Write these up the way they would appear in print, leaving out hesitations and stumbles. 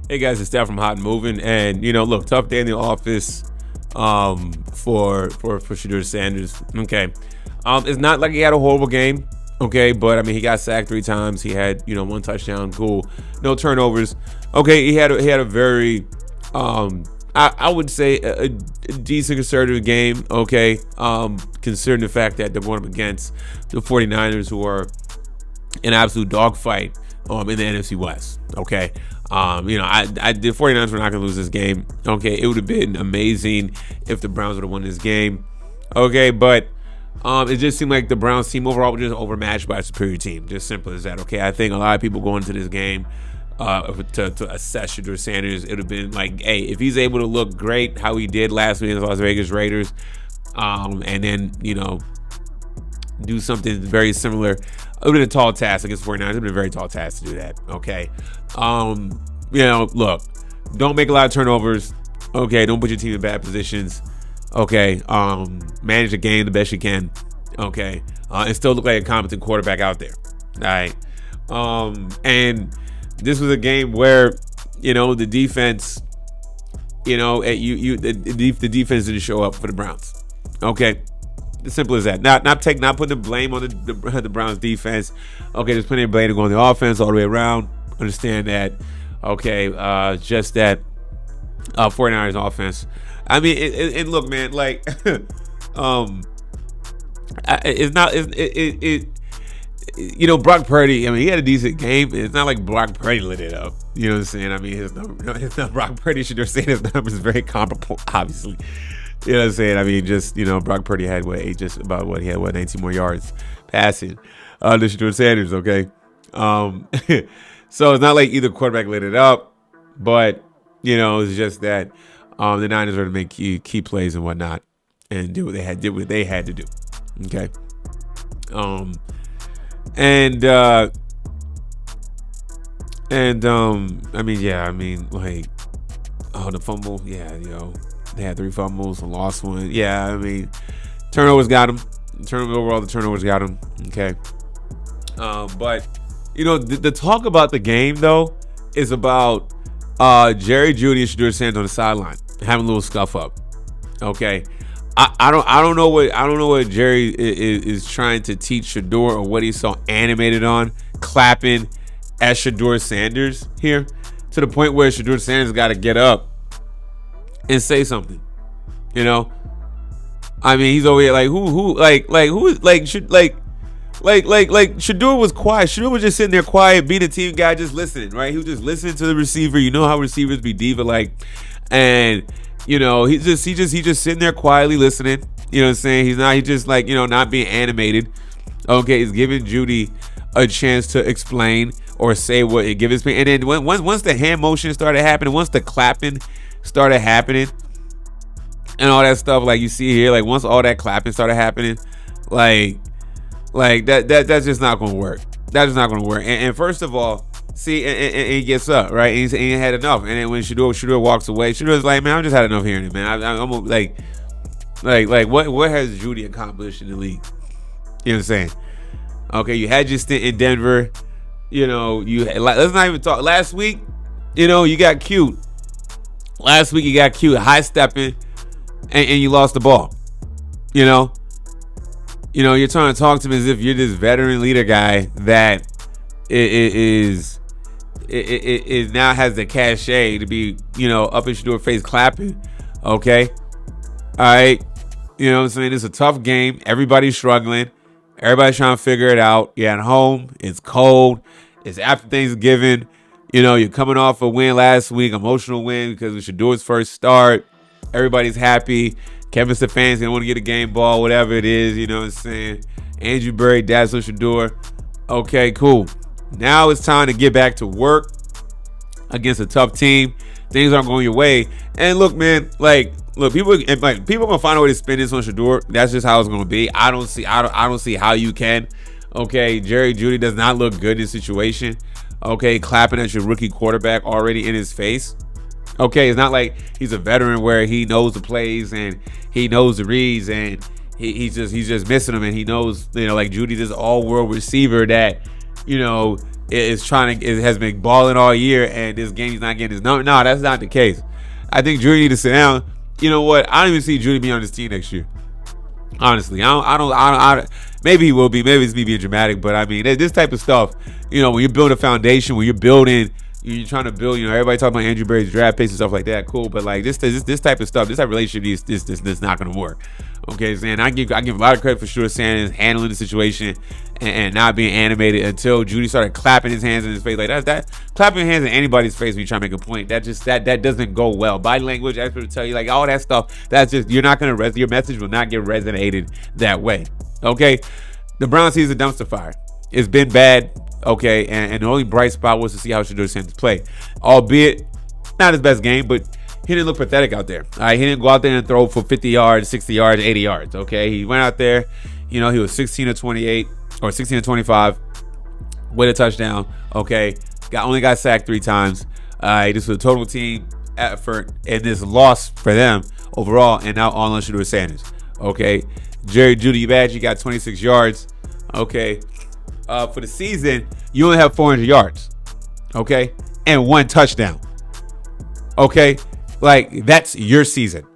Hey guys, it's Steph from Hot and Moving, and look, tough day in the office, for Shedeur Sanders. Okay, it's not like he had a horrible game. Okay, but I mean, he got sacked 3 times. He had one touchdown. Cool, no turnovers. Okay, he had a very, I would say a decent conservative game. Okay, considering the fact that they're going up against the 49ers, who are an absolute dogfight in the NFC West. Okay. The 49ers were not going to lose this game. Okay. It would have been amazing if the Browns would have won this game. Okay. But it just seemed like the Browns team overall was just overmatched by a superior team. Just simple as that. Okay. I think a lot of people going into this game to assess Shedeur Sanders, it would have been like, hey, if he's able to look great how he did last week against the Las Vegas Raiders, and then, do something very similar. It would have been a tall task against the 49ers. It would have been a very tall task to do that. Okay. Look, don't make a lot of turnovers. Okay. Don't put your team in bad positions. Okay. Manage the game the best you can. Okay. And still look like a competent quarterback out there. All right. And this was a game where, the defense, the defense didn't show up for the Browns. Okay. As simple as that. Not putting the blame on the Browns defense. Okay, there's plenty of blame to go on the offense all the way around. Understand that. Okay, just that 49ers offense. I mean, and look, man, like, it's not. Brock Purdy. I mean, he had a decent game. It's not like Brock Purdy lit it up. You know what I'm saying? I mean, his Brock Purdy should have said his numbers very comparable, obviously. You know what I'm saying? I mean, just, Brock Purdy had 19 more yards passing to Shedeur Sanders, okay? So it's not like either quarterback lit it up, but, it's just that the Niners were to make key plays and whatnot and did what they had to do, okay? The fumble, they had 3 fumbles and lost one. Yeah, I mean, turnovers got him. The turnovers got him. Okay. But, the talk about the game, though, is about Jeudy and Shedeur Sanders on the sideline having a little scuff up. Okay. I don't know what Jerry is trying to teach Shedeur or what he's so animated on, clapping at Shedeur Sanders here, to the point where Shedeur Sanders got to get up and say something, I mean, he's over here like Shedeur was quiet. Shedeur was just sitting there quiet, being a team guy, just listening, right? He was just listening to the receiver. You know how receivers be diva like, and he's just sitting there quietly listening. You know what I'm saying? He's just like, not being animated. Okay, he's giving Jeudy a chance to explain or say what it gives me. And then once the hand motion started happening, once the clapping started happening and all that stuff, like you see here, like once all that clapping started happening, like that's just not gonna work. That's just not gonna work. And first of all, see, and he gets up, right? And he had enough. And then when Shedeur walks away, Shedeur's like, man, I just had enough hearing it, man. I'm like what has Jeudy accomplished in the league? You know what I'm saying? Okay, you had your stint in Denver. Let's not even talk. Last week, you got cute. Last week you got cute, high stepping, and you lost the ball. You're trying to talk to him as if you're this veteran leader guy that is now has the cachet to be, up in Shedeur face clapping. Okay. All right. You know what I'm saying? It's a tough game. Everybody's struggling. Everybody's trying to figure it out. You're at home. It's cold. It's after Thanksgiving. You're coming off a win last week, emotional win because it was Shedeur's first start. Everybody's happy. Kevin Stefanski's going to want to get a game ball, whatever it is, you know what I'm saying? Andrew Berry, Dazzler Shedeur. Okay, cool. Now it's time to get back to work against a tough team. Things aren't going your way. And look, man, people are gonna find a way to spin this on Shedeur. That's just how it's gonna be. I don't see how you can. Okay, Jeudy does not look good in this situation. Okay, clapping at your rookie quarterback already in his face. Okay, it's not like he's a veteran where he knows the plays and he knows the reads and he's just missing them, and he knows, like Jeudy, this all-world receiver that, it has been balling all year, and this game he's not getting his number. No, that's not the case. I think Jeudy need to sit down. You know what? I don't even see Jeudy being on this team next year. Honestly, I don't. Maybe he will be. Maybe it's me being dramatic, but I mean, this type of stuff. You know, when you build a foundation, when you're you're trying to build. You know, everybody talking about Andrew Berry's draft picks and stuff like that. Cool, but like this type of stuff, this type of relationship, this not going to work. Okay, saying I give a lot of credit for Shedeur Sanders handling the situation and not being animated until Jeudy started clapping his hands in his face. Like that clapping hands in anybody's face when you try to make a point, that doesn't go well. Body language, experts will tell you, like, all that stuff. That's just, you're not gonna your message will not get resonated that way. Okay, the Browns season dumpster fire. It's been bad. Okay, and the only bright spot was to see how Shedeur Sanders played, albeit not his best game, but he didn't look pathetic out there. All right, he didn't go out there and throw for 50 yards, 60 yards, 80 yards. Okay, he went out there. You know, he was 16 of 28 or 16 of 25 with a touchdown. Okay, only got sacked 3 times. This was a total team effort in this loss for them overall, and now all on Shedeur Sanders. Okay, Jeudy Badge, got 26 yards. Okay, for the season, you only have 400 yards. Okay, and 1 touchdown. Okay. Like, that's your season.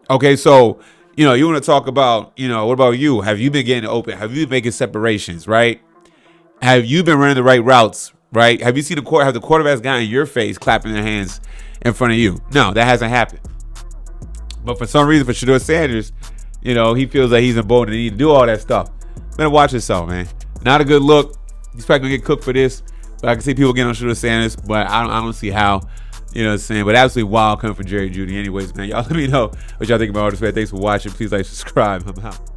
Okay, so, you know, you want to talk about, you know, what about you? Have you been getting open? Have you been making separations, right? Have you been running the right routes, right? Have you seen have the quarterbacks gotten in your face clapping their hands in front of you? No, that hasn't happened. But for some reason, for Shedeur Sanders, you know, he feels like he's emboldened and need to do all that stuff. Better watch yourself, man. Not a good look. He's probably going to get cooked for this. But I can see people getting on Shedeur Sanders, but I don't see how. You know what I'm saying? But absolutely wild coming from Jeudy. Anyways, man, y'all let me know what y'all think about all this, man. Thanks for watching. Please like, subscribe. I'm out.